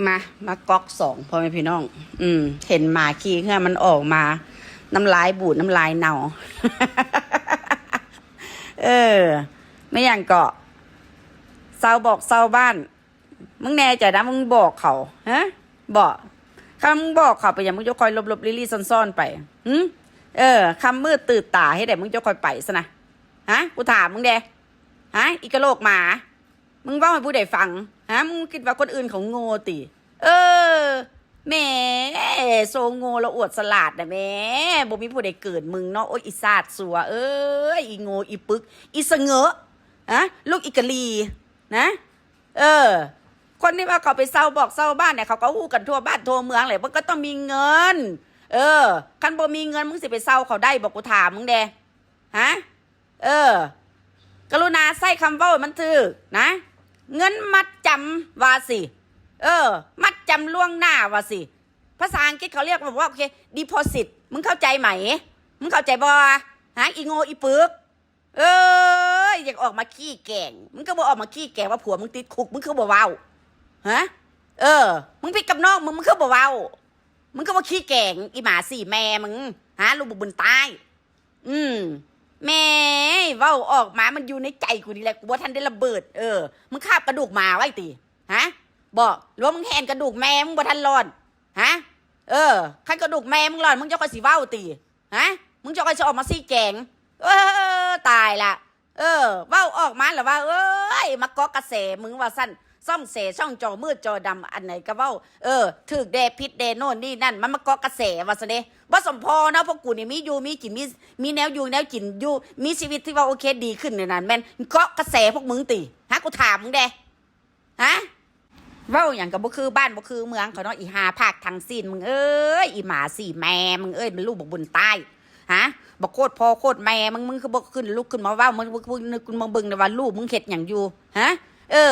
มาก๊อกสองพ่อแม่พี่น้องเห็นหมาขี้เงื่อมันออกมาน้ำลายบูดน้ำลายเน่า เออไม่อย่างเกาะเศร้าบอกเศร้าบ้านมึงแน่ใจนะมึงบอกเขาฮะบอกคำมึงบอกเขาไปอย่างมึงจะคอยลบลิลี่ซ่อนๆไปคำมืดตื่นตาให้แต่มึงจะคอยไปซะนะฮะกูถามมึงเด้ฮะอีกะโลกหมามึงว่าให้ผู้ใดฟังฮะมึงคิดว่าคนอื่นเขาโง่ติแม่โซโง่แล้วอวดสลัดนะแม่บ่มีผู้ใดเกิดมึงเนาะโอ้ยอีซาดสัวอีโง่อีปึกอีเสงอะฮะลูกอีกะลีนะคนที่ว่าเขาไปเศร้าบอกเศร้าบ้านเนี่ยเขาก็ฮู้กันทั่วบ้านทั่วเมืองเลยมันก็ต้องมีเงินคันบ่มีเงินมึงสิไปเศร้าเขาได้บอกกูถามมึงเด้ฮะกรุณาใส่คำเว้ามันถือนะเงินมัดจำว่าสิมัดจำล่วงหน้าว่าสิภาษาอังกฤษเขาเรียกว่าโอเค deposit มึงเข้าใจไหมมึงเข้าใจบ่ฮะอีโง่อีปึกอยากออกมาขี้แกงมึงก็บ่ออกมาขี้แกงว่าผัวมึงติดคุกมึงคือบ่เว้าฮะมึงพิดกับน้องมึงคือบ่เว้ามึงก็บ่ขี้แกงอีหมาสี่แม่มึงฮะลูกบุญตายแม่เว้าออกมามันอยู่ในใจกูนี่แหละกูว่าท่านได้ระเบิดมึงคาบกระดูกหมาไว้ติฮะบอกหรือว่ามึงแหนกระดูกแม่มึงบ่ทันรอดฮะคันกระดูกแม่มึงรอดมึงจะคอยสิเว้าติฮะมึงจะคอยจะออกมาซี่แกงตายละเว้าออกมาแล้วว่ามาเกาะกระแสมึงว่าสั้นซ่องเสช่องจอมืดจอดำอันไหนก็เว้าถึกเดพิษเดโน่นนี่นั่นมันมาเกาะกระแสว่าซะเด้บ่สมพอเนาะพวกกูนี่มีอยู่มีกินมีแนวอยู่แนวกินอยู่มีชีวิตที่ว่าโอเคดีขึ้นในนั้นแม่นเกาะกระแสพวกมึงติฮะกูถามมึงเด้ฮะเว้าอย่างกับบ่คือบ้านบ่คือเมืองเขาเนาะอีหาภาคทางสิ้นมึงอีหมาสี่แม่มึงเป็นลูกบอกบุญใต้ฮะบอกโคตรพ่อโคตรแม่มึงคือบอกขึ้นลุกขึ้นมาว่ามึงนึกมึงเบิ่งนะว่าลูกมึงเฮ็ดหยังอยู่ฮะ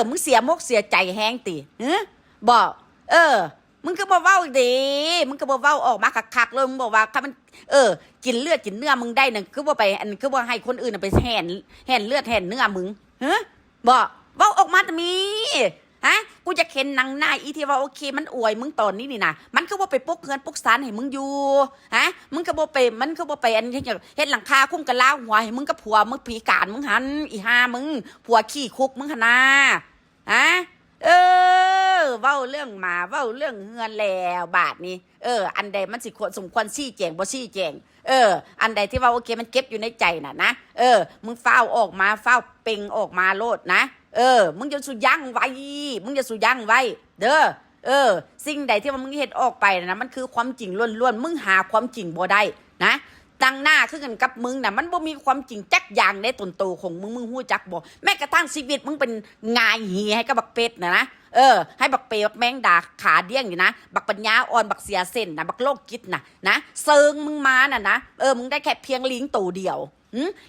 มึงเสียมกเสียใจแห้งติบอกมึงก็บอกว่าดีมึงก็บอกว่าออกมาคักๆเลยมึงบอกว่าถ้ามันกินเลือดกินเนื้อมึงได้นั่นคือว่าไปอันคือว่าให้คนอื่นไปแห่นเลือดแห่นเนื้อมึงบอกว่าออกมาตะมีฮะกูจะเข็นหนังหน้าอีที่ว่าโอเคมันอวยมึงตอนนี้นี่นะมันก็ว่าไปปลุกเฮือนปลุกศาลให้มึงอยู่ฮะมึงก็บ่ไปมันก็บ่ไปอันที่เฮ็ดหลังคาคุ้มกันลาหัวให้มึงกับผัวมึงผีกานมึงหันอีห่ามึงผัวขี้คุกมึงหั่นน่ะฮะเว้าเรื่องหมาเว้าเรื่องเฮือนแล้วบาดนี้อันใดมันสิควรสมควรชี้แจงบ่ชี้แจงอันใดที่ว่าโอเคมันเก็บอยู่ในใจน่ะนะมึงฟ้าวออกมาฟ้าวเป่งออกมาโลดนะมึงจะสุยั่งไว้มึงจะสุยั่งไว้เด้อสิ่งใดที่ว่ามึงเฮ็ดออกไปนะมันคือความจริงล้วนๆมึงหาความจริงบ่ได้นะตั้งหน้าคือกันกับมึงน่ะมันบ่มีความจริงจักอย่างในตนโตของมึงฮู้จักบ่แม้กระทั่งชีวิตมึงเป็นงายหีให้กับบักเป็ดนะให้บักเปบักแมงดาขาเดี้ยงอยู่นะบักปัญญาอ่อนบักเสียเส้นนะบักโลกจิตนะเซิงมึงมาน่ะนะมึงได้แค่เพียงลิงตัวเดียว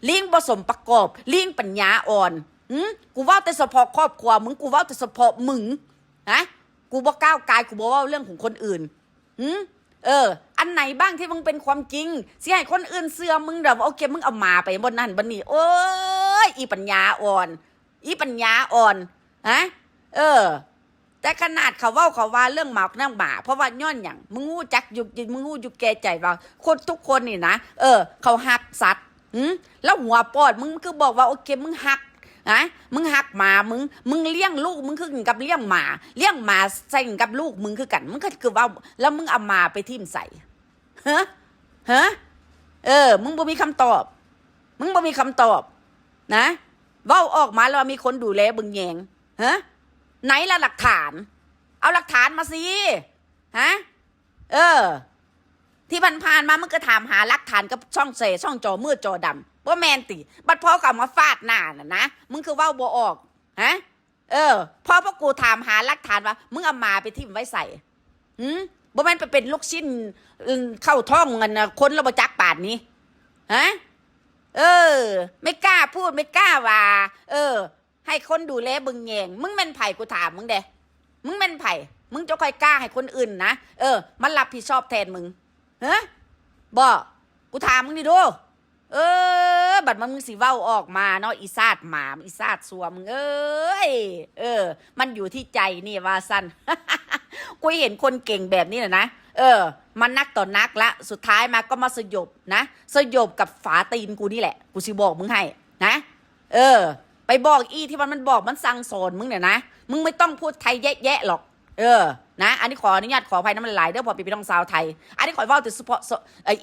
ลิงผสมประกอบลิงปัญญาอ่อนกูว่าแต่เฉพาะครอบครัวมึงกูว่าแต่เฉพาะมึงนะกูบ่ก้าวกายกูบ่ว่าเรื่องของคนอื่นอันไหนบ้างที่มึงเป็นความจริงสิให้คนอื่นเสื่อมึงแบบโอเคมึงเอามาไปบนนั้นบนนี้โอ้ยอีปัญญาอ่อนฮะแต่ขนาดเขาว่าเรื่องหมากนั่งหมาเพราะว่าย้อนอย่างมึงงูจักยุกมึงงูยุกแก่ใจว่าคนทุกคนนี่นะเขาหักสัตว์แล้วหัวปอดมึงคือบอกว่าโอเคมึงหักมึงหักหมามึงเลี้ยงลูกมึงคือกับเลี้ยงหมาใส่กับลูกมึงคือกันมึงก็คือว่าแล้วมึงเอามาไปทิ่มใส่ฮะมึงบ่มีคำตอบนะเว้าออกมาแล้วมีคนดูแลบึงแยงไหนล่ะหลักฐานเอาหลักฐานมาสิฮะที่ผ่านมามึงก็ถามหาหลักฐานกับช่องจอมืดจอดำว่าแมนติบัดพอกับมาฟาดหน้าน่ะนะมึงคือว่าบ่ออกฮะพอพวกกูถามหาหลักฐานว่ามึงเอามาไปทิ่มไว้ใส่บ่แม่นไปเป็นลูกชิ้นเข้าท้องเงินนะคนเราบ่จักป่านนี้ฮะไม่กล้าพูดไม่กล้าว่าให้คนดูแลบึงแยงมึงแม่นไผกูถามมึงเด้มึงแม่นไผมึงจะค่อยกล้าให้คนอื่นนะมันรับผิดชอบแทนมึงบ่กูถามมึงดิดูบัดมึงสิเว้าออกมาเนาะอีซาดหมาอีซาดสัวมึงมันอยู่ที่ใจนี่ว่าสั้น กูเห็นคนเก่งแบบนี้แหละนะมันนักต่อนักละสุดท้ายมาก็มาสยบนะสยบกับฝาตีนกูนี่แหละกูสิบอกมึงให้นะไปบอกอีที่มันบอกมันสั่งสอนมึงเนี่ยนะมึงไม่ต้องพูดไทยแยะหรอกนะอันนี้ขออนุญาตขออภัยน้ำลายเด้อพอพี่น้องชาวไทยอันนี้ขอว่าแต่เฉพาะ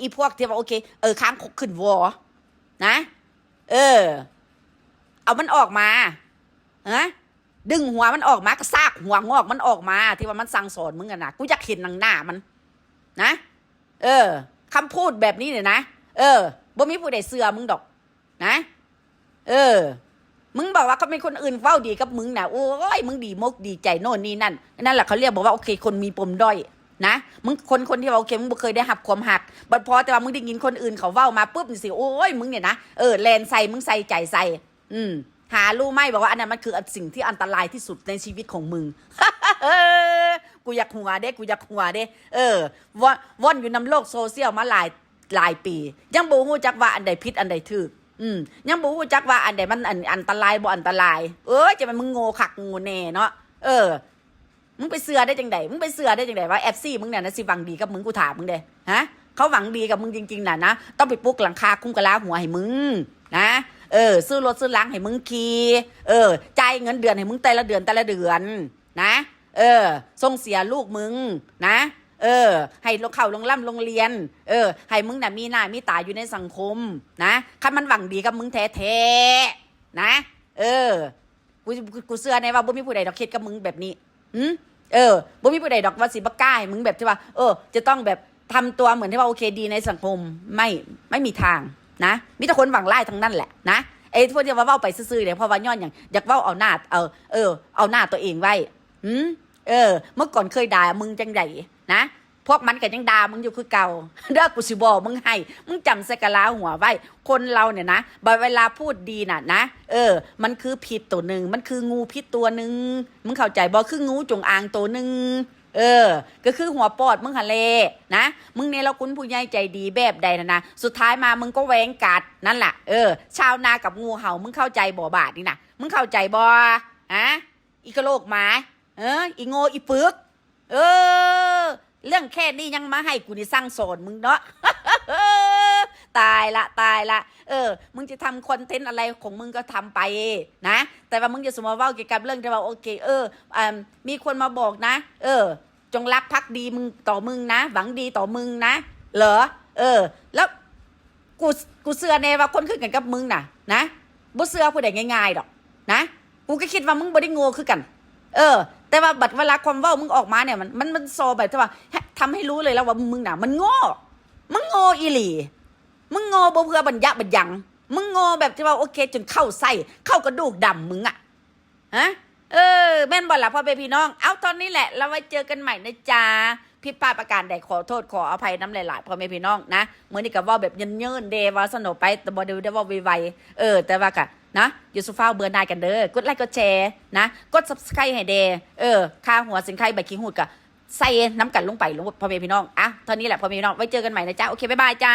อีพวกที่ว่าโอเคค้างขึ้นวอนะเอามันออกมาดึงหัวมันออกมากระซากหัวงอกมันออกมาที่ว่ามันสั่งสอนมึงกันนะกูอยากเห็นหน้ามันนะคำพูดแบบนี้เนี่ยนะบ่มีผู้ใดเสือมึงดอกนะมึงบอกว่าเขาเป็นคนอื่นเฝ้าดีกับมึงนะโอ้ยมึงดีมกดีใจโน่นนี่นั่นแหละเขาเรียกบอกว่าโอเคคนมีปมด้อยนะมึงคนที่ว่าโอเคมึงบ่เคยได้หับความหักบัดพอแต่ว่ามึงได้ยินคนอื่นเขาเว้ามาปุ๊บนี่สิโอ้ยมึงเนี่ยนะแลนใส่มึงใส่ใจใส่หารู้ไหมบอกว่าอันนั้นมันคือสิ่งที่อันตรายที่สุดในชีวิตของมึง กูอยากหัวเด้ว่อนอยู่นำโลกโซเชียลมาหลายปียังบ่ฮู้จักว่าอันใดผิดอันใดถูกยังบ่ฮู้จักว่าอันใดมันอันตรายบ่อันตรายจะมันมึงโง่คักโง่แน่เนาะมึงไปเสือได้จังไดว่าแอฟซี่มึงเนี่ยนะสิหวังดีกับมึงกูถามมึงเด้ฮะเขาหวังดีกับมึงจริงๆนะต้องไปปลุกหลังคาคุ้มกะลาหัวให้มึงนะซื้อรถซื้อล้างให้มึงขี่จ่ายเงินเดือนให้มึงแต่ละเดือนนะส่งเสียลูกมึงนะให้ลงเข้าโรงเรียนให้มึงน่ะมีหน้ามีตาอยู่ในสังคมนะคันมันหวังดีกับมึงแท้ๆนะกูเชื่อในว่าบ่มีผู้ใดดอกคิดกับมึงแบบนี้บ่มีผู้ใดดอกว่าสิบ่กล้าให้มึงแบบที่ว่าจะต้องแบบทำตัวเหมือนที่ว่าโอเคดีในสังคมไม่มีทางนะมีแต่คนหวังไล่ทั้งนั้นแหละนะไอ้พวกที่ว่าเว้าไปซื่อๆเนี่ยเพราะว่าย้อนอย่างอยากเว้าเอาหน้าเอาหน้าตัวเองไว้เมื่อก่อนเคยด่ามึงจังไดนะพวกมันก็ยังด่ามึงอยู่คือเก่าเด้อกูสิบอกมึงให้มึงจำใส่กะลาหัวไว้คนเราเนี่ยนะเวลาพูดดีน่ะนะมันคือผิดตัวหนึ่งมันคืองูพิษตัวหนึ่งมึงเข้าใจบ่คืองูจงอางตัวหนึ่งก็คือหัวปอดมึงหะเลนะมึงเนี่ยเราคุณผู้ใหญ่ใจดีแบบใดนะสุดท้ายมามึงก็แหวงกัดนั่นแหละชาวนากับงูเห่ามึงเข้าใจบ่บาดนี่นะมึงเข้าใจบ่อีกระโลกหมาอีโง่อีปึกเรื่องแค่นี้ยังมาให้กูนี่สร้างสอนมึงเนาะ ตายละมึงจะทำคอนเทนต์อะไรของมึงก็ทำไปนะแต่ว่ามึงจะสมมติว่าเกี่ยวกับเรื่องที่ว่าโอเคมีคนมาบอกนะจงรักภักดีมึงต่อมึงนะหวังดีต่อมึงนะเหรอแล้วกูเชื่อแน่ว่าคนขึ้นกันกับมึงน่ะนะบ่เชื่อผู้ใดง่ายๆดอกนะกูก็คิดว่ามึงบ่ได้โง่คือกันแต่ว่าบัดเวลาความเว้ามึงออกมาเนี่ยมันโซแบบที่ว่าทำให้รู้เลยแล้วว่ามึงน่ะมันโง่อีหลีมึงโง่บ่เพื่อบัญญัติบัญญังมึงโง่แบบที่ว่าโอเคจนเข้าไส้เข้ากระดูกดำมึงอะฮะแม่นบ่ล่ะพ่อพี่น้องเอาตอนนี้แหละเราไว้เจอกันใหม่นะจ๊ะผิดพลาดประการใดขอโทษขออภัยน้ำหลายๆพ่อแม่พี่น้องนะเมื่อนี้ก็ว่าแบบเยินๆเดว่าสนุกไปแต่บ่ได้ว่าไวๆแต่ว่ากะนะอยู่สุฟ้าเบื่อหน่ายกันเด้อกดไลค์กดแชร์นะกด Subscribe ให้เดค่าหัวสินไข่ใบขี้หูดกะใส่น้ำกันลงไปพ่อแม่พี่น้องอ่ะตอนนี้แหละพ่อแม่พี่น้องไว้เจอกันใหม่นะจ๊ะโอเคบ๊ายบายจ้า